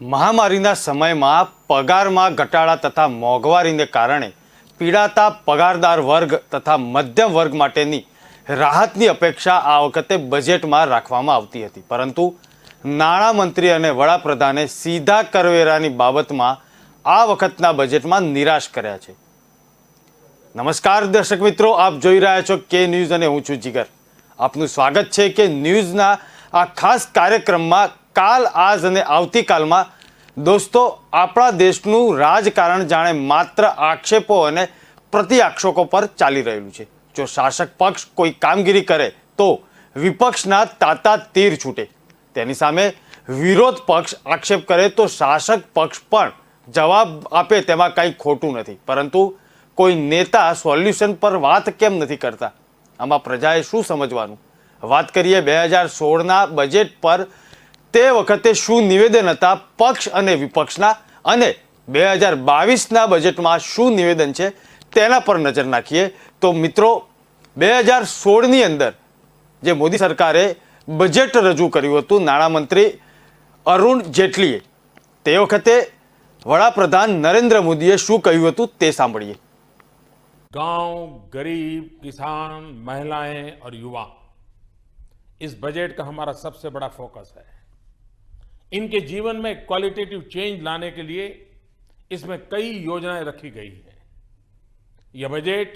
મહામારીના સમયમાં પગારમાં ઘટાડા તથા મોંઘવારીને કારણે પીડાતા પગારદાર વર્ગ તથા મધ્યમ વર્ગ માટેની રાહતની અપેક્ષા આ વખતે બજેટમાં રાખવામાં આવતી હતી, પરંતુ નાણામંત્રી અને વડાપ્રધાને સીધા કરવેરાની બાબતમાં આ વખતના બજેટમાં નિરાશ કર્યા છે। નમસ્કાર દર્શક મિત્રો, આપ જોઈ રહ્યા છો કે ન્યૂઝ અને હું છું જીગર। આપનું સ્વાગત છે કે ન્યૂઝના આ ખાસ કાર્યક્રમમાં કાલ, આજ અને આવતીકાલમાં દોસ્તો આપણા દેશનું રાજકારણ જાણે માત્ર આક્ષેપો અને પ્રતિ આક્ષેપો પર ચાલી રહ્યું છે। જો શાસક પક્ષ કોઈ કામગીરી કરે તો વિપક્ષના તાતા તીર છૂટે, તેની સામે વિરોધ પક્ષ આક્ષેપ કરે તો શાસક પક્ષ પણ જવાબ આપે તેમાં કંઈ ખોટું નથી, પરંતુ કોઈ નેતા સોલ્યુશન પર વાત કેમ નથી કરતા? આમાં પ્રજાએ શું સમજવાનું? વાત કરીએ 2016ના બજેટ પર। તે વખતે શું નિવેદન હતા પક્ષ અને વિપક્ષના, અને 2022ના બજેટમાં શું નિવેદન છે તેના પર નજર નાખીએ તો મિત્રો, 2016ની અંદર જે મોદી સરકારે બજેટ રજૂ કર્યું હતું નાણામંત્રી અરુણ જેટલીએ, તે વખતે વડાપ્રધાન નરેન્દ્ર મોદીએ શું કહ્યું હતું તે સાંભળીએ। गांव, गरीब, किसान, महिलाएं और युवा इस बजट का हमारा सबसे बड़ा फोकस है। इनके जीवन में क्वालिटेटिव चेंज लाने के लिए इसमें कई योजनाएं रखी गई हैं। यह बजट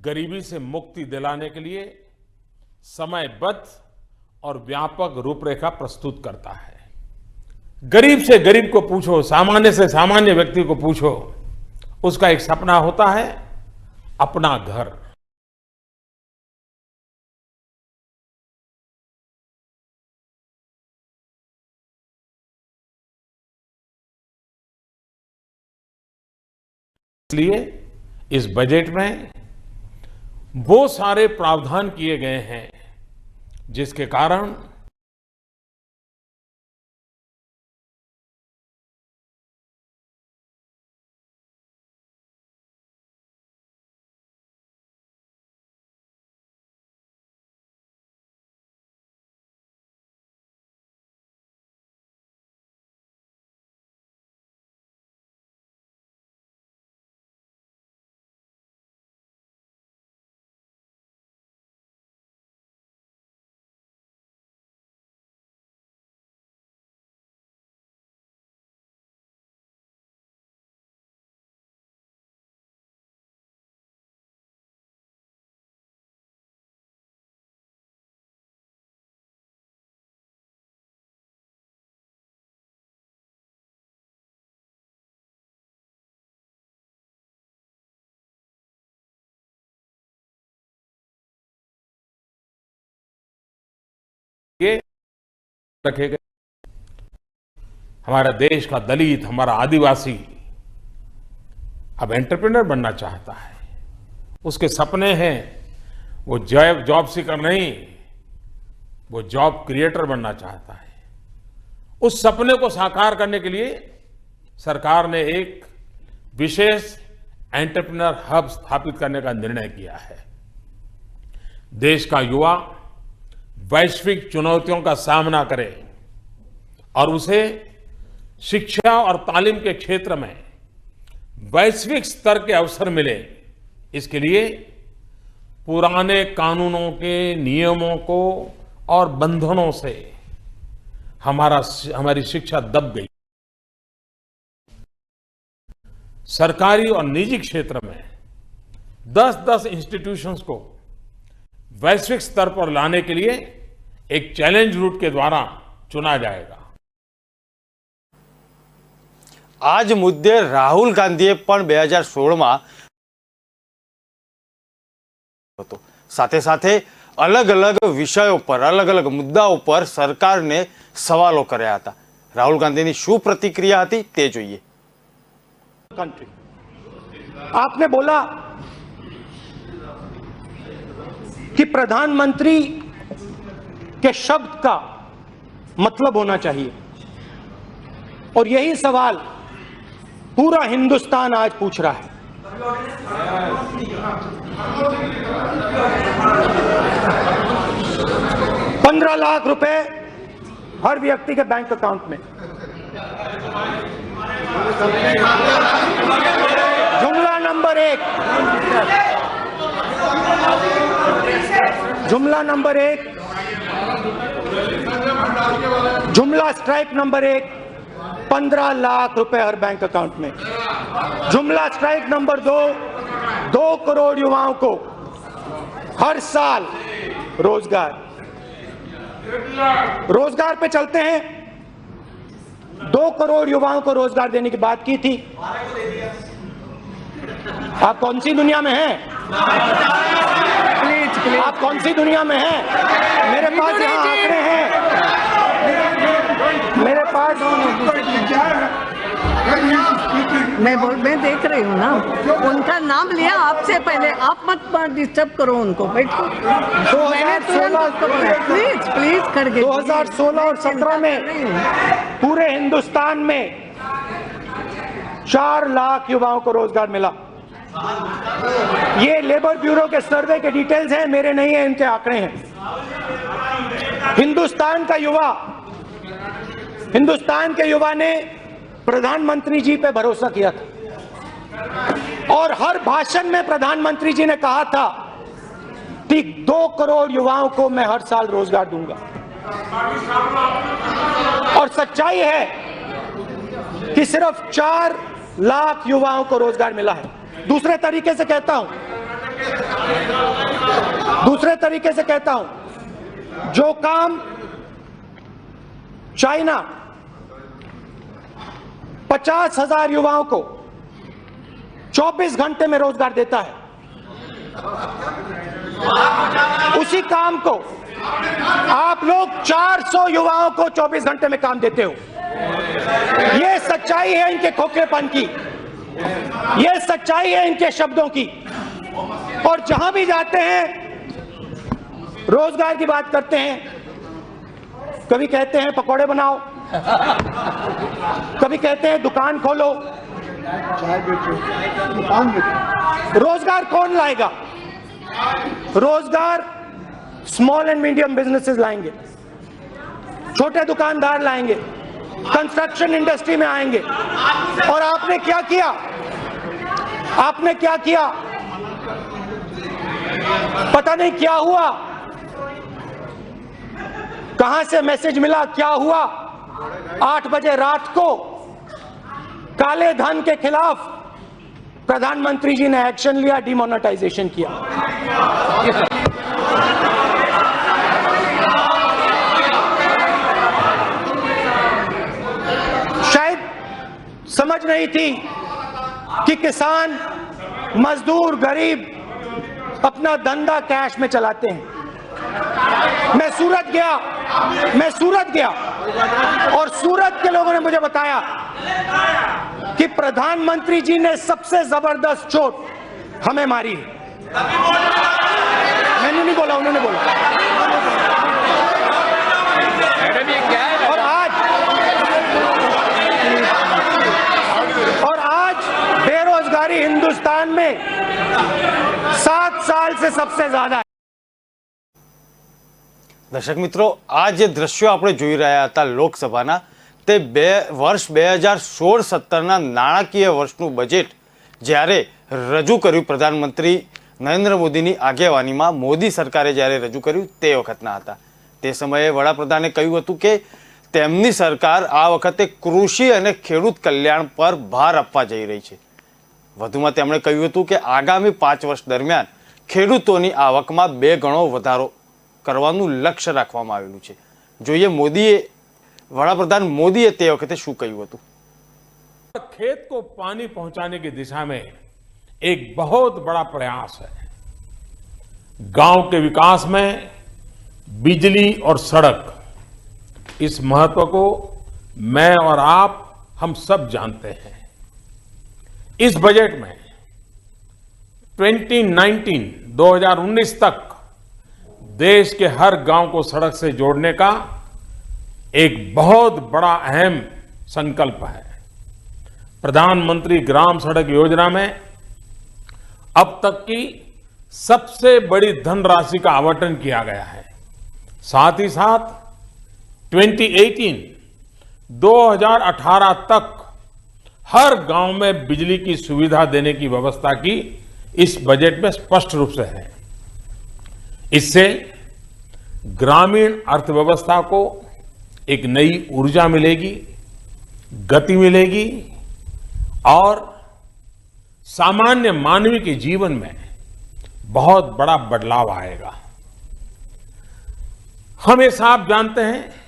गरीबी से मुक्ति दिलाने के लिए समयबद्ध और व्यापक रूपरेखा प्रस्तुत करता है। गरीब से गरीब को पूछो, सामान्य से सामान्य व्यक्ति को पूछो, उसका एक सपना होता है अपना घर। इसलिए इस बजट में वो सारे प्रावधान किए गए हैं जिसके कारण ये रखे गए। हमारा देश का दलित, हमारा आदिवासी अब एंटरप्रेन्योर बनना चाहता है। उसके सपने हैं, वो जॉब सीकर नहीं, वो जॉब क्रिएटर बनना चाहता है। उस सपने को साकार करने के लिए सरकार ने एक विशेष एंटरप्रेन्योर हब स्थापित करने का निर्णय किया है। देश का युवा वैश्विक चुनौतियों का सामना करे और उसे शिक्षा और तालीम के क्षेत्र में वैश्विक स्तर के अवसर मिले, इसके लिए पुराने कानूनों के नियमों को और बंधनों से हमारी शिक्षा दब गई। सरकारी और निजी क्षेत्र में 10-10 इंस्टीट्यूशंस को वैश्विक स्तर पर लाने के लिए एक चैलेंज रूट के द्वारा चुना जाएगा। आज मुद्दे राहुल गांधीए पण 2016 साथे साथे अलग अलग विषयों पर, अलग अलग मुद्दाओं पर सरकार ने सवालों कर्या हता। राहुल गांधी की शू प्रतिक्रिया थी ते जोईए। आपने बोला कि प्रधानमंत्री के शब्द का मतलब होना चाहिए, और यही सवाल पूरा हिंदुस्तान आज पूछ रहा है। 15 लाख रुपए हर व्यक्ति के बैंक अकाउंट में, जुमला नंबर 1, जुमला नंबर 1, जुमला स्ट्राइक नंबर 1, 15 लाख रुपए हर बैंक अकाउंट में। जुमला स्ट्राइक नंबर 2, 2 करोड़ युवाओं को हर साल रोजगार। रोजगार पे चलते हैं। 2 करोड़ युवाओं को रोजगार देने की बात की थी। आप कौन सी दुनिया में हैं? प्लीज आप कौन सी दुनिया में हैं? मेरे पास यहाँ आंकड़े हैं, मेरे पास। मैं देख रही हूँ ना, उनका नाम लिया आपसे पहले। आप मत डिस्टर्ब करो उनको, बैठो। मैंने तुरंत उसको बोला, प्लीज प्लीज करके। 2016 और 17 में पूरे हिंदुस्तान में 4 लाख युवाओं को रोजगार मिला। ये लेबर ब्यूरो के सर्वे के डिटेल्स हैं, मेरे नहीं है, इनके आंकड़े हैं। हिंदुस्तान के युवा ने प्रधानमंत्री जी पे भरोसा किया था और हर भाषण में प्रधानमंत्री जी ने कहा था कि 2 करोड़ युवाओं को मैं हर साल रोजगार दूंगा। और सच्चाई है कि सिर्फ 4 लाख युवाओं को रोजगार मिला है। दूसरे तरीके से कहता हूं, जो काम चाइना 50,000 युवाओं को 24 घंटे में रोजगार देता है, उसी काम को आप लोग 400 युवाओं को 24 घंटे में काम देते हो। यह सच्चाई है इनके खोखलेपन की, यह सच्चाई है इनके शब्दों की। और जहां भी जाते हैं रोजगार की बात करते हैं। कभी कहते हैं पकौड़े बनाओ, कभी कहते हैं दुकान खोलो। रोजगार कौन लाएगा? रोजगार स्मॉल एंड मीडियम बिजनेसेस लाएंगे, छोटे दुकानदार लाएंगे, कंस्ट्रक्शन इंडस्ट्री में आएंगे। और आपने क्या किया? पता नहीं क्या हुआ, कहां से मैसेज मिला, क्या हुआ? 8 बजे रात को काले धन के खिलाफ प्रधानमंत्री जी ने एक्शन लिया, डिमोनेटाइजेशन किया। शायद समझ नहीं थी कि किसान, मजदूर, गरीब अपना धंधा कैश में चलाते हैं। मैं सूरत गया और सूरत के लोगों ने मुझे बताया कि प्रधानमंत्री जी ने सबसे जबरदस्त चोट हमें मारी है। मैंने नहीं बोला, उन्होंने बोला। और आज बेरोजगारी हिंदुस्तान में 7 साल से सबसे ज्यादा है। દર્શક મિત્રો, આ જે દ્રશ્યો આપણે જોઈ રહ્યા હતા લોકસભાના, તે વર્ષ 2016-17ના નાણાકીય વર્ષનું બજેટ જ્યારે રજૂ કર્યું પ્રધાનમંત્રી નરેન્દ્ર મોદીની આગેવાનીમાં મોદી સરકારે જ્યારે રજૂ કર્યું તે વખતના હતા। તે સમયે વડાપ્રધાને કહ્યું હતું કે તેમની સરકાર આ વખતે કૃષિ અને ખેડૂત કલ્યાણ પર ભાર આપવા જઈ રહી છે। વધુમાં તેમણે કહ્યું હતું કે આગામી 5 વર્ષ દરમિયાન ખેડૂતોની આવકમાં 2 ગણો વધારો કરવાનું લક્ષ્ય રાખવામાં આવેલું છે। જોઈએ વડાપ્રધાન મોદીએ તે વખતે શું કહ્યું હતું। खेत को पानी पहुंचाने की दिशा में एक बहुत बड़ा प्रयास है। गांव के विकास में बिजली और सड़क, इस महत्व को मैं और आप हम सब जानते हैं। इस बजट में 2019 तक देश के हर गांव को सड़क से जोड़ने का एक बहुत बड़ा अहम संकल्प है। प्रधानमंत्री ग्राम सड़क योजना में अब तक की सबसे बड़ी धनराशि का आवंटन किया गया है। साथ ही साथ 2018 2018 तक हर गांव में बिजली की सुविधा देने की व्यवस्था की इस बजट में स्पष्ट रूप से है। इससे ग्रामीण अर्थव्यवस्था को एक नई ऊर्जा मिलेगी, गति मिलेगी और सामान्य मानवी के जीवन में बहुत बड़ा बदलाव आएगा। हम ये साफ जानते हैं,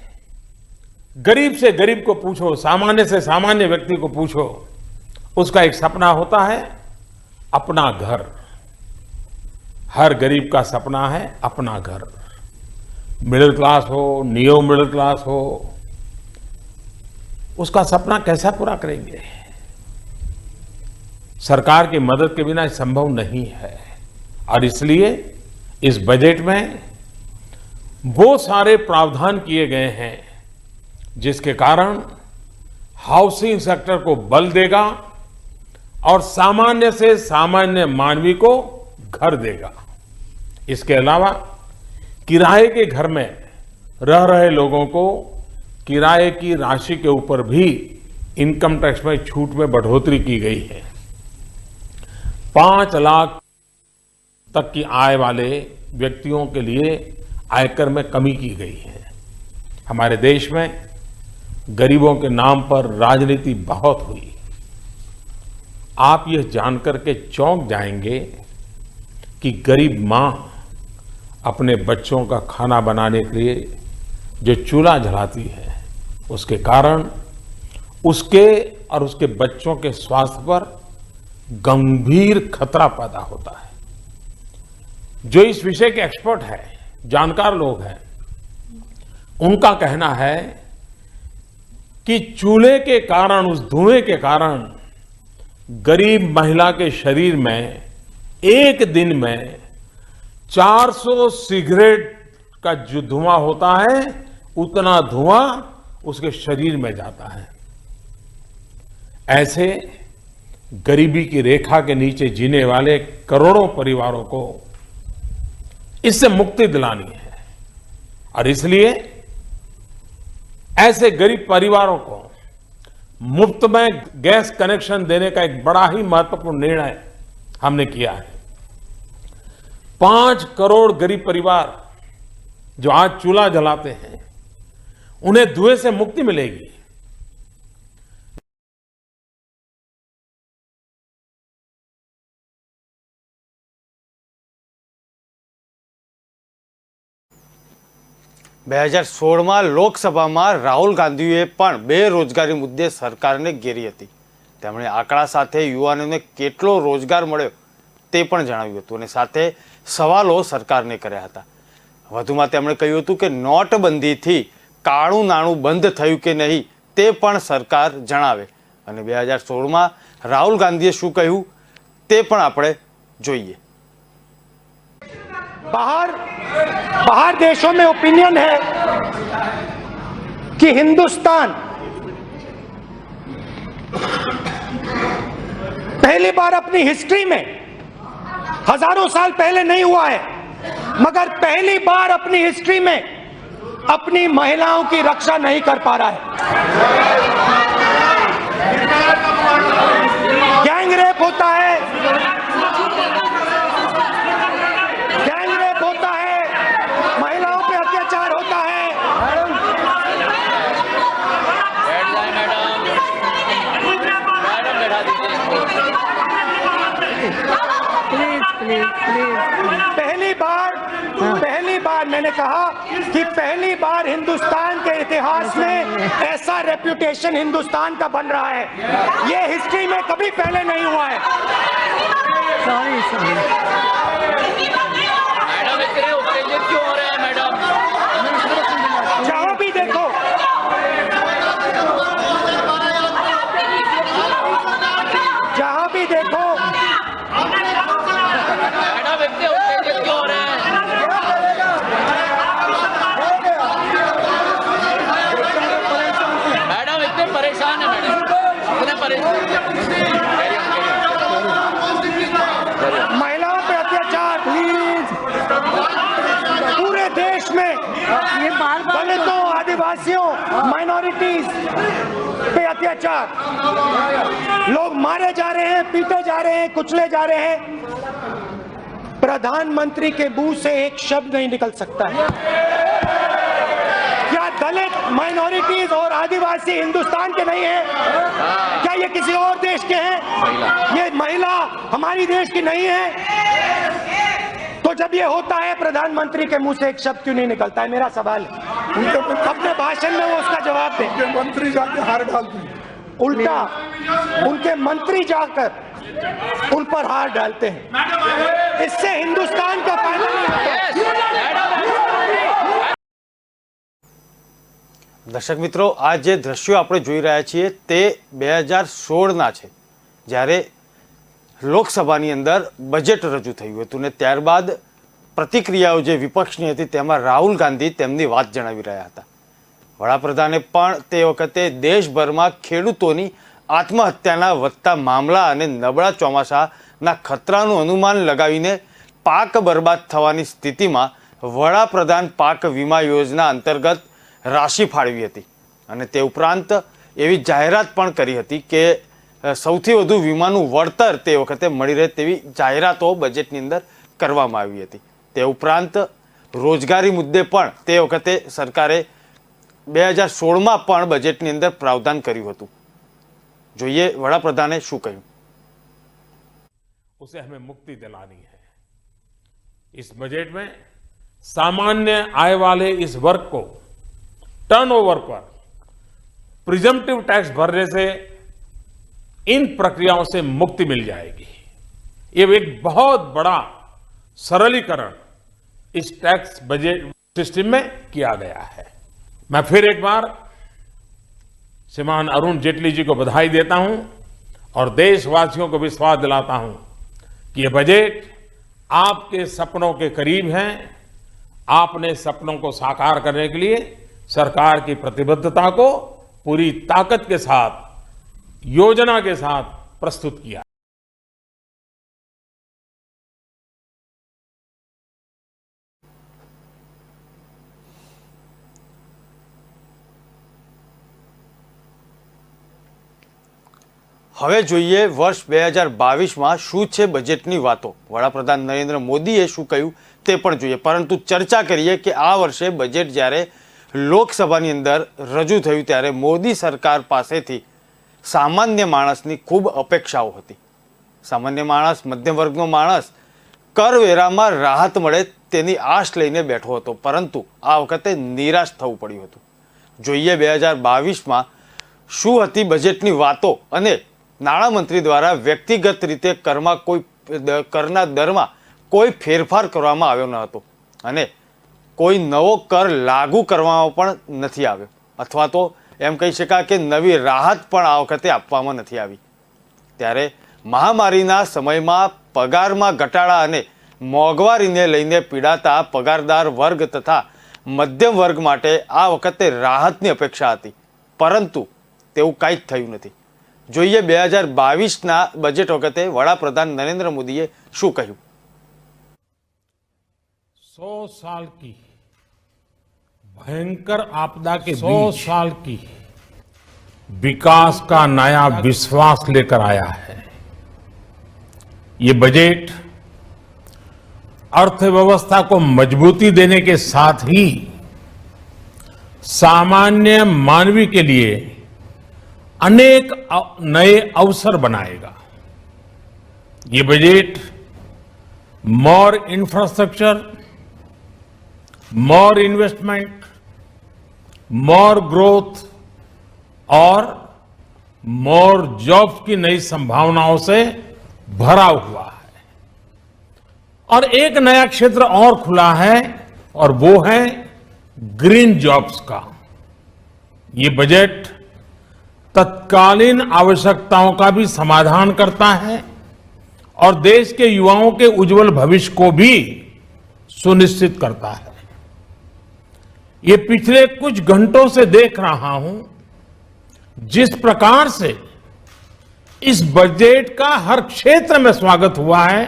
गरीब से गरीब को पूछो, सामान्य से सामान्य व्यक्ति को पूछो, उसका एक सपना होता है अपना घर। हर गरीब का सपना है अपना घर। मिडिल क्लास हो, नियो मिडिल क्लास हो, उसका सपना कैसा पूरा करेंगे? सरकार की मदद के बिना संभव नहीं है। और इसलिए इस बजट में वो सारे प्रावधान किए गए हैं जिसके कारण हाउसिंग सेक्टर को बल देगा और सामान्य से सामान्य मानवी को घर देगा। इसके अलावा किराए के घर में रह रहे लोगों को किराए की राशि के ऊपर भी इनकम टैक्स में छूट में बढ़ोतरी की गई है। 5 लाख तक की आय वाले व्यक्तियों के लिए आयकर में कमी की गई है। हमारे देश में गरीबों के नाम पर राजनीति बहुत हुई। आप यह जानकर के चौंक जाएंगे कि गरीब मां अपने बच्चों का खाना बनाने के लिए जो चूल्हा जलाती है, उसके कारण उसके और उसके बच्चों के स्वास्थ्य पर गंभीर खतरा पैदा होता है। जो इस विषय के एक्सपर्ट हैं, जानकार लोग हैं, उनका कहना है कि चूल्हे के कारण, उस धुएं के कारण गरीब महिला के शरीर में एक दिन में 400 सिगरेट का जो धुआं होता है, उतना धुआं उसके शरीर में जाता है। ऐसे गरीबी की रेखा के नीचे जीने वाले करोड़ों परिवारों को इससे मुक्ति दिलानी है। और इसलिए ऐसे गरीब परिवारों को मुफ्त में गैस कनेक्शन देने का एक बड़ा ही महत्वपूर्ण निर्णय हमने किया है। 5 करोड़ गरीब परिवार जो आज चूल्हा जलाते हैं, उन्हें धुएं से मुक्ति मिलेगी। માં લોકસભામાં રાહુલ ગાંધીએ પણ બેરોજગારી મુદ્દે સરકારને ઘેરી હતી। તેમણે આંકડા સાથે યુવાનોને કેટલો રોજગાર મળ્યો તે પણ જણાવ્યું હતું અને સાથે સવાલો સરકારને કર્યા હતા। વધુમાં તેમણે કહ્યું હતું કે નોટબંધીથી કાળું નાણું બંધ થયું કે નહીં તે પણ સરકાર જણાવે। અને 2016માં રાહુલ ગાંધીએ શું કહ્યું તે પણ આપણે જોઈએ। बाहर देशों में ओपिनियन है कि हिंदुस्तान पहली बार अपनी हिस्ट्री में, हजारों साल पहले नहीं हुआ है, मगर पहली बार अपनी हिस्ट्री में अपनी महिलाओं की रक्षा नहीं कर पा रहा है। गैंग रेप होता है, महिलाओं पे अत्याचार होता है। पहली बार मैंने कहा कि पहली बार हिंदुस्तान के इतिहास में ऐसा रेप्यूटेशन हिंदुस्तान का बन रहा है। ये हिस्ट्री में कभी पहले नहीं हुआ है। क्यों हो रहा है मैडम? जहां भी देखो, जहां भी देखो, मैडम इतने उत्तेजित क्यों हो रहे हैं? मैडम इतने परेशान है, मैडम इतने परेशान। महिलाओं पे अत्याचार पूरे देश में, ये बार-बार दलितों, आदिवासियों, माइनॉरिटीज पे अत्याचार, लोग मारे जा रहे हैं, पीटे जा रहे हैं, कुचले जा रहे हैं। प्रधानमंत्री के मुंह से एक शब्द नहीं निकल सकता है। क्या दलित, माइनॉरिटीज और आदिवासी हिंदुस्तान के नहीं हैं? क्या ये किसी और देश के हैं? ये महिला हमारी देश की नहीं है? तो जब ये होता है, प्रधानमंत्री के मुंह से एक शब्द क्यों नहीं निकलता है? मेरा सवाल है। अपने भाषण में वो उसका जवाब दे। मंत्री जाके हार डाल दी। उल्टा उनके मंत्री जाकर उन पर हार डालते हैं। इससे हिंदुस्तान का फायदा नहीं होता। દર્શક મિત્રો, આ જે દ્રશ્યો આપણે જોઈ રહ્યા છીએ તે 2016ના છે, જ્યારે લોકસભાની અંદર બજેટ રજૂ થયું હતું ને ત્યારબાદ પ્રતિક્રિયાઓ જે વિપક્ષની હતી તેમાં રાહુલ ગાંધી તેમની વાત જણાવી રહ્યા હતા. વડાપ્રધાને પણ તે વખતે દેશભરમાં ખેડૂતોની આત્મહત્યાના વધતા મામલા અને નબળા ચોમાસાના ખતરાનું અનુમાન લગાવીને પાક બરબાદ થવાની સ્થિતિમાં વડાપ્રધાન પાક વીમા યોજના અંતર્ગત રાશિ ફાળવી હતી અને તે ઉપરાંત એવી જાહેરાત પણ કરી હતી કે સૌથી વધુ વીમાનું વળતર તે વખતે મળી રહે તેવી જાહેરાતો બજેટની અંદર કરવામાં આવી હતી. તે ઉપરાંત રોજગારી મુદ્દે પણ તે વખતે સરકારે 2016માં પણ બજેટની અંદર પ્રાવધાન કર્યું હતું. જોઈએ વડાપ્રધાને શું કહ્યું. उसे हमें मुक्ति दिलानी है. इस बजट में सामान्य आय वाले इस वर्ग को टर्नओवर पर प्रिजम्पटिव टैक्स भरने से इन प्रक्रियाओं से मुक्ति मिल जाएगी. ये एक बहुत बड़ा सरलीकरण इस टैक्स बजट सिस्टम में किया गया है. मैं फिर एक बार श्रीमान अरुण जेटली जी को बधाई देता हूं और देशवासियों को विश्वास दिलाता हूं कि ये बजट आपके सपनों के करीब है. आपने सपनों को साकार करने के लिए सरकार की प्रतिबद्धता को पूरी ताकत के साथ, योजना के साथ प्रस्तुत किया. હવે જોઈએ વર્ષ 2022માં શું છે બજેટની વાતો. વડાપ્રધાન નરેન્દ્ર મોદીએ શું કહ્યું તે પણ જોઈએ, પરંતુ ચર્ચા કરીએ કે આ વર્ષે બજેટ જ્યારે લોકસભાની અંદર રજૂ થયું ત્યારે મોદી સરકાર પાસેથી સામાન્ય માણસની ખૂબ અપેક્ષાઓ હતી. સામાન્ય માણસ, મધ્યમ વર્ગનો માણસ કરવેરામાં રાહત મળે તેની આશ લઈને બેઠો હતો, પરંતુ આ વખતે નિરાશ થવું પડ્યું હતું. જોઈએ 2022માં શું હતી બજેટની વાતો અને નાણામંત્રી દ્વારા વ્યક્તિગત રીતે કરના દરમાં કોઈ ફેરફાર કરવામાં આવ્યો ન હતો અને કોઈ નવો કર લાગુ કરવામાં પણ નથી આવ્યો, અથવા તો એમ કહી શકાય કે નવી રાહત પણ આ વખતે આપવામાં નથી આવી. ત્યારે મહામારીના સમયમાં પગારમાં ઘટાડા અને મોંઘવારીને લઈને પીડાતા પગારદાર વર્ગ તથા મધ્યમ વર્ગ માટે આ વખતે રાહતની અપેક્ષા હતી, પરંતુ તેવું કાંઈ જ થયું નથી. જોઈએ 2022ના બજેટ વખતે વડાપ્રધાન નરેન્દ્ર મોદીએ શું કહ્યું. 100 साल की भयंकर आपदा के 100 साल की विकास का नया विश्वास लेकर आया है. ये बजट अर्थव्यवस्था को मजबूती देने के साथ ही सामान्य मानवी के लिए अनेक नए अवसर बनाएगा. ये बजट मोर इंफ्रास्ट्रक्चर, मोर इन्वेस्टमेंट, मोर ग्रोथ और मोर जॉब्स की नई संभावनाओं से भरा हुआ है. और एक नया क्षेत्र और खुला है और वो है ग्रीन जॉब्स का. ये बजट तत्कालीन आवश्यकताओं का भी समाधान करता है और देश के युवाओं के उज्जवल भविष्य को भी सुनिश्चित करता है. ये पिछले कुछ घंटों से देख रहा हूं जिस प्रकार से इस बजट का हर क्षेत्र में स्वागत हुआ है.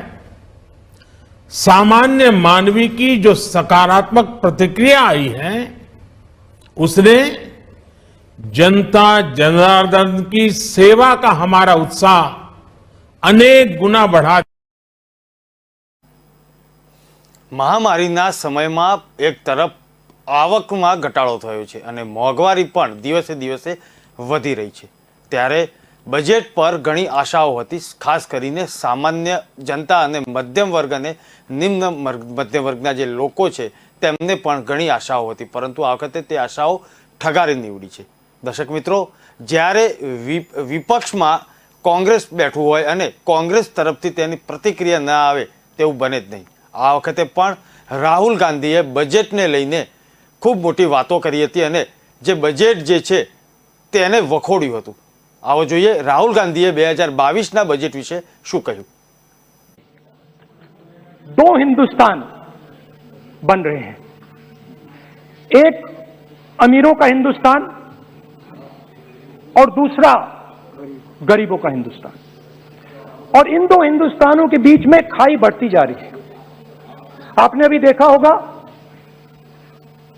सामान्य मानवी की जो सकारात्मक प्रतिक्रिया आई है उसने जनता जनार्दन की सेवा का हमारा उत्साह अनेक गुना बढ़ा મહામારીના સમયમાં એક તરફ આવકમાં ઘટાડો થયો છે અને મોંઘવારી પણ દિવસે દિવસે વધી રહી છે, ત્યારે બજેટ પર ઘણી આશાઓ હતી, ખાસ કરીને સામાન્ય જનતા અને મધ્યમ વર્ગ અને નિમ્ન મધ્યમ વર્ગના જે લોકો છે તેમને પણ ઘણી આશાઓ હતી, પરંતુ આ વખતે તે આશાઓ ઠગારી નીવડી છે। દર્શક મિત્રો, જ્યારે વિપક્ષમાં કોંગ્રેસ બેઠું હોય અને કોંગ્રેસ તરફથી તેની પ્રતિક્રિયા ન આવે તેવું બને જ નહીં। આ વખતે પણ રાહુલ ગાંધીએ બજેટને લઈને ખૂબ મોટી વાતો કરી હતી અને જે બજેટ જે છે તેને વખોડ્યું હતું। આવો જોઈએ રાહુલ ગાંધીએ 2022ના બજેટ વિશે શું કહ્યું। दो हिंदुस्तान बन रहे हैं, एक अमीरों का हिंदुस्तान और दूसरा गरीबों का हिंदुस्तान, और इन दो हिंदुस्तानों के बीच में खाई बढ़ती जा रही है। आपने अभी देखा होगा,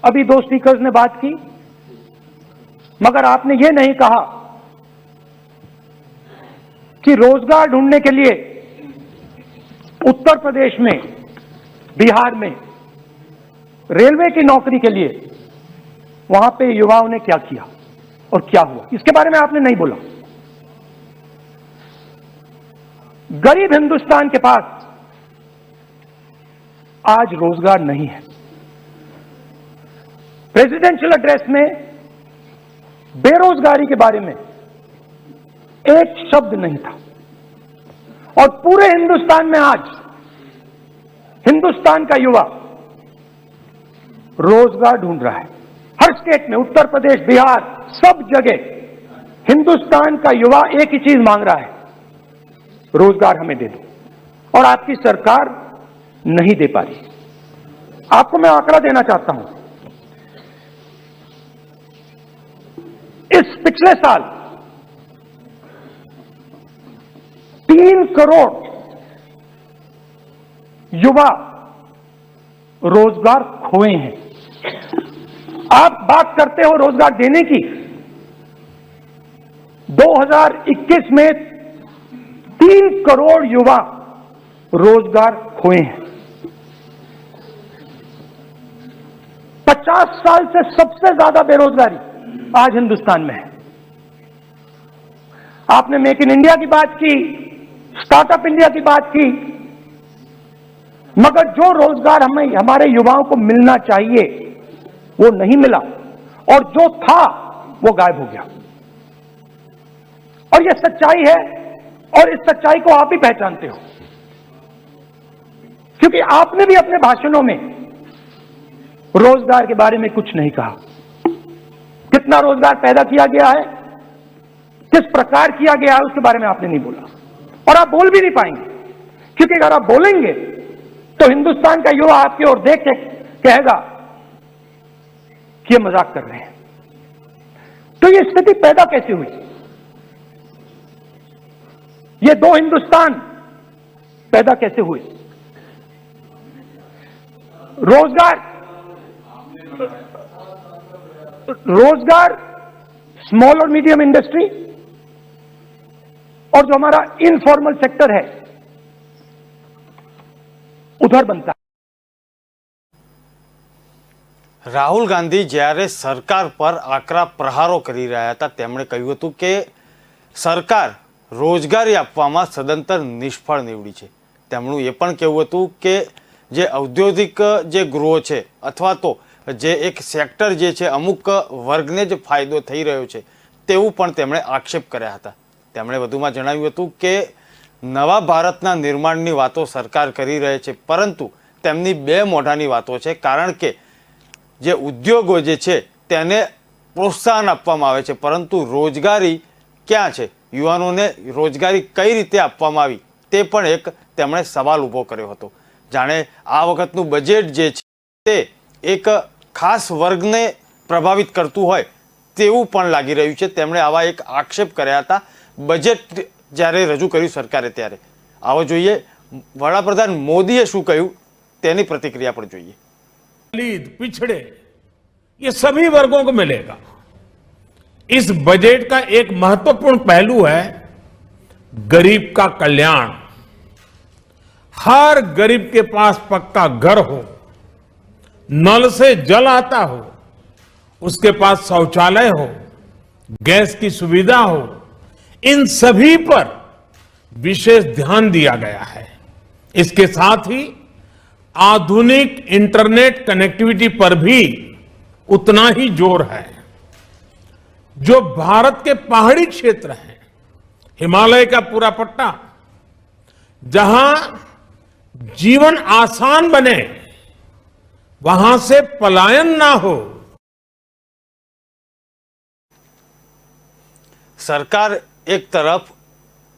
अभी दो स्पीकर्स ने बात की, मगर आपने यह नहीं कहा कि रोजगार ढूंढने के लिए उत्तर प्रदेश में, बिहार में रेलवे की नौकरी के लिए वहां पे युवाओं ने क्या किया और क्या हुआ, इसके बारे में आपने नहीं बोला। गरीब हिंदुस्तान के पास आज रोजगार नहीं है। प्रेसिडेंशियल एड्रेस में बेरोजगारी के बारे में एक शब्द नहीं था, और पूरे हिंदुस्तान में आज हिंदुस्तान का युवा रोजगार ढूंढ रहा है। हर स्टेट में, उत्तर प्रदेश, बिहार, सब जगह हिंदुस्तान का युवा एक ही चीज मांग रहा है, रोजगार हमें दे दो, और आपकी सरकार नहीं दे पा रही। आपको मैं आंकड़ा देना चाहता हूं, इस पिछले साल 3 करोड़ युवा रोजगार खोए हैं। आप बात करते हो रोजगार देने की, 2021 में 3 करोड़ युवा रोजगार खोए हैं। 50 साल से सबसे ज्यादा बेरोजगारी आज हिंदुस्तान में है। आपने मेक इन इंडिया की बात की, स्टार्टअप इंडिया की बात की, मगर जो रोजगार हमें, हमारे युवाओं को मिलना चाहिए वो नहीं मिला, और जो था वो गायब हो गया। और ये सच्चाई है, और इस सच्चाई को आप ही पहचानते हो, क्योंकि आपने भी अपने भाषणों में रोजगार के बारे में कुछ नहीं कहा। कितना रोजगार पैदा किया गया है, किस प्रकार किया गया है, उसके बारे में आपने नहीं बोला, और आप बोल भी नहीं पाएंगे, क्योंकि अगर आप बोलेंगे तो हिंदुस्तान का युवा आपकी ओर देख के कहेगा कि ये मजाक कर रहे हैं। तो ये स्थिति पैदा कैसे हुई? ये दो हिंदुस्तान पैदा कैसे हुए? रोजगार स्मॉल और मीडियम इंडस्ट्री और जो हमारा इनफॉर्मल सेक्टर है उधर बनता है। રાહુલ ગાંધી જ્યારે સરકાર પર આકરા પ્રહારો કરી રહ્યા હતા તેમણે કહ્યું હતું કે સરકાર રોજગારી આપવામાં સદંતર નિષ્ફળ નીવડી છે। તેમનું એ પણ કહેવું હતું કે જે ઔદ્યોગિક જે ગૃહો છે અથવા તો જે એક સેક્ટર જે છે અમુક વર્ગને જ ફાયદો થઈ રહ્યો છે તેવું પણ તેમણે આક્ષેપ કર્યા હતા। તેમણે વધુમાં જણાવ્યું હતું કે નવા ભારતના નિર્માણની વાતો સરકાર કરી રહી છે, પરંતુ તેમની બે મોઢાની વાતો છે, કારણ કે જે ઉદ્યોગો જે છે તેને પ્રોત્સાહન આપવામાં આવે છે, પરંતુ રોજગારી ક્યાં છે, યુવાનોને રોજગારી કઈ રીતે આપવામાં આવી તે પણ એક તેમણે સવાલ ઊભો કર્યો હતો। જાણે આ વખતનું બજેટ જે છે તે એક ખાસ વર્ગને પ્રભાવિત કરતું હોય તેવું પણ લાગી રહ્યું છે। તેમણે આવા એક આક્ષેપ કર્યા હતા બજેટ જ્યારે રજૂ કર્યું સરકારે ત્યારે। આવો જોઈએ વડાપ્રધાન મોદીએ શું કહ્યું તેની પ્રતિક્રિયા પણ જોઈએ। दलित, पिछड़े ये सभी वर्गों को मिलेगा। इस बजट का एक महत्वपूर्ण पहलू है गरीब का कल्याण। हर गरीब के पास पक्का घर हो, नल से जल आता हो, उसके पास शौचालय हो, गैस की सुविधा हो, इन सभी पर विशेष ध्यान दिया गया है। इसके साथ ही आधुनिक इंटरनेट कनेक्टिविटी पर भी उतना ही जोर है। जो भारत के पहाड़ी क्षेत्र हैं, हिमालय का पूरा पट्टा, जहां जीवन आसान बने, वहां से पलायन ना हो। સરકાર એક તરફ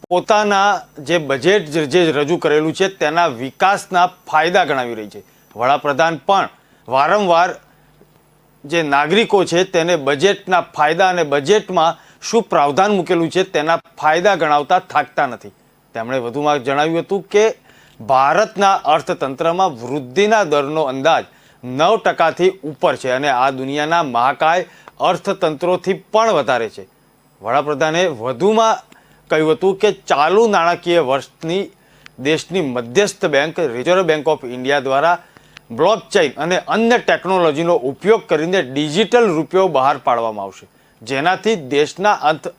પોતાના જે બજેટ જે રજૂ કરેલું છે તેના વિકાસના ફાયદા ગણાવી રહી છે. વડાપ્રધાન પણ વારંવાર જે નાગરિકો છે તેને બજેટના ફાયદા અને બજેટમાં શું પ્રાવધાન મૂકેલું છે તેના ફાયદા ગણાવતા થાકતા નથી. તેમણે વધુમાં જણાવ્યું હતું કે ભારતના અર્થતંત્રમાં વૃદ્ધિના દરનો અંદાજ 9%થી ઉપર છે અને આ દુનિયાના મહાકાય અર્થતંત્રોથી પણ વધારે છે. વડાપ્રધાને વધુમાં કહ્યું હતું કે ચાલુ નાણાકીય વર્ષની દેશની મધ્યસ્થ bank reserve bank of India દ્વારા બ્લોકચેઇન અને અન્ય ટેકનોલોજીનો ઉપયોગ કરીને ડિજિટલ રૂપિયો બહાર પાડવામાં આવશે, જેનાથી દેશના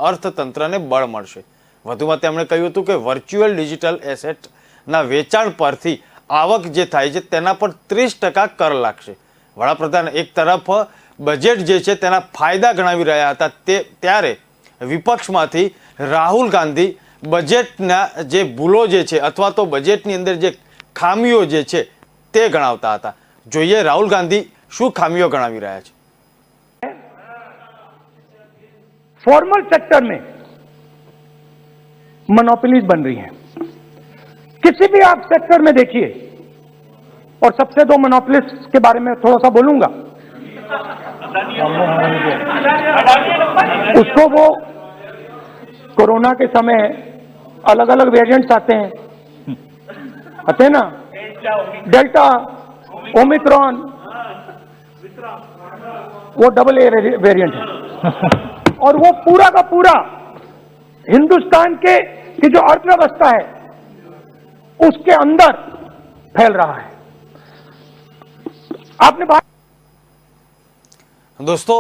અર્થતંત્રને બળ મળશે. વધુમાં તેમણે કહ્યું હતું કે વર્ચ્યુઅલ ડિજિટલ એસેટના વેચાણ પરથી આવક જે થાય છે તેના પર 30% કર લાગશે. વડાપ્રધાન એક તરફ બજેટ જે છે તેના ફાયદા ગણાવી રહ્યા હતા, ત્યારે વિપક્ષમાંથી રાહુલ ગાંધી બજેટના જે ભૂલો જે છે અથવા તો બજેટની અંદર જે ખામીઓ જે છે તે ગણાવતા હતા. જોઈએ રાહુલ ગાંધી શું ખામીઓ ગણાવી રહ્યા છે. फॉर्मल सेक्टर में मोनोपोलीज बन रही हैं. किसी भी आप सेक्टर में देखिए, और सबसे दो मोनोपोलिस्ट के बारे में थोड़ा सा बोलूंगा. उसको वो कोरोना के समय अलग अलग वेरिएंट्स आते हैं ना, डेल्टा, ओमिक्रॉन, वो AA वेरिएंट है. और वो पूरा का पूरा हिंदुस्तान के की जो अर्थव्यवस्था है उसके अंदर फैल रहा है. आपने बात દોસ્તો,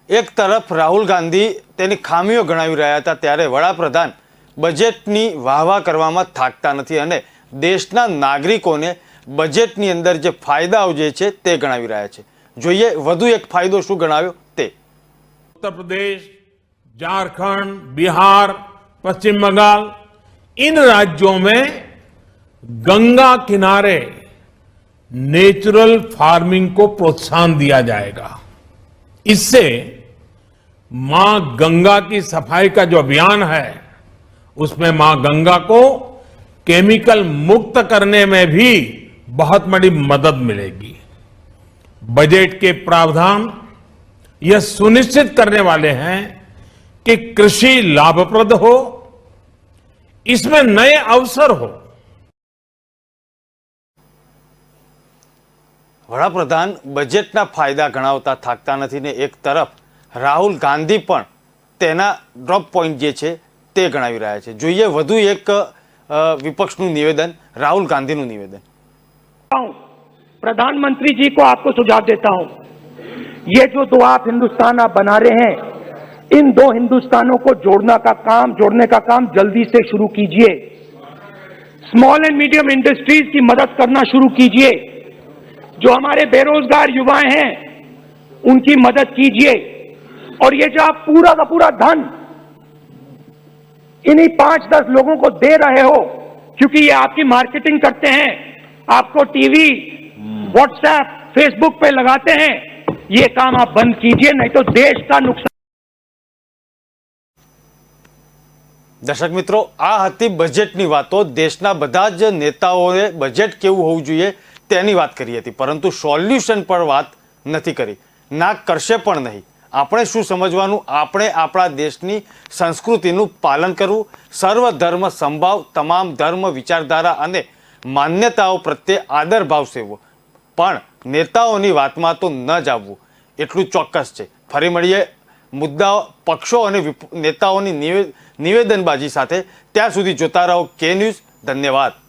એક તરફ રાહુલ ગાંધી તેની ખામીઓ ગણાવી રહ્યા હતા, ત્યારે વડાપ્રધાન બજેટની વાહવા કરવામાં થાકતા નથી અને દેશના નાગરિકોને બજેટની અંદર જે ફાયદાઓ જે છે તે ગણાવી રહ્યા છે. જોઈએ વધુ એક ફાયદો શું ગણાવ્યો તે. उत्तर प्रदेश, झारखंड, बिहार, पश्चिम बंगाल, इन राज्यों में गंगा किनारे नेचुरल फार्मिंग को प्रोत्साहन दिया जाएगा. इससे मां गंगा की सफाई का जो अभियान है उसमें मां गंगा को केमिकल मुक्त करने में भी बहुत बड़ी मदद मिलेगी. बजट के प्रावधान यह सुनिश्चित करने वाले हैं कि कृषि लाभप्रद हो, इसमें नए अवसर हो. વડાપ્રધાન બજેટના ફાયદા ગણાવતા થાકતા નથી ને એક તરફ રાહુલ ગાંધી પણ તેના ડ્રોપ પોઈન્ટ જે છે તે ગણાવી રહ્યા છે. જોઈએ વધુ એક વિપક્ષનું નિવેદન, રાહુલ ગાંધીનું નિવેદન. प्रधानमंत्री जी को आपको सुझाव देता हूं, ये जो दो आप हिंदुस्तान आप बना रहे हैं, इन दो हिंदुस्तानों को जोड़ने का काम जल्दी से शुरू कीजिए. स्मॉल एंड मीडियम इंडस्ट्रीज की मदद करना शुरू कीजिए. जो हमारे बेरोजगार युवाएं हैं उनकी मदद कीजिए. और ये जो आप पूरा का पूरा धन इन्हीं 5-10 लोगों को दे रहे हो, क्योंकि ये आपकी मार्केटिंग करते हैं, आपको टीवी, व्हाट्सएप, फेसबुक पे लगाते हैं, ये काम आप बंद कीजिए, नहीं तो देश का नुकसान. દર્શક મિત્રો, આ હતી બજેટની વાતો. દેશના બધા જ નેતાઓએ બજેટ કેવું હોવું જોઈએ તેની વાત કરી હતી, પરંતુ સોલ્યુશન પર વાત નથી કરી, ના કરશે પણ નહીં. આપણે શું સમજવાનું, આપણે આપણા દેશની સંસ્કૃતિનું પાલન કરવું, સર્વધર્મ સંભાવ, તમામ ધર્મ, વિચારધારા અને માન્યતાઓ પ્રત્યે આદર ભાવ સેવવો, પણ નેતાઓની વાતમાં તો ન જ આવવું. એટલું ચોક્કસ છે. ફરી મળીએ મુદ્દાઓ, પક્ષો અને નેતાઓની નિવેદનબાજી સાથે. ત્યાં સુધી જોતા રહો કે ન્યૂઝ. ધન્યવાદ.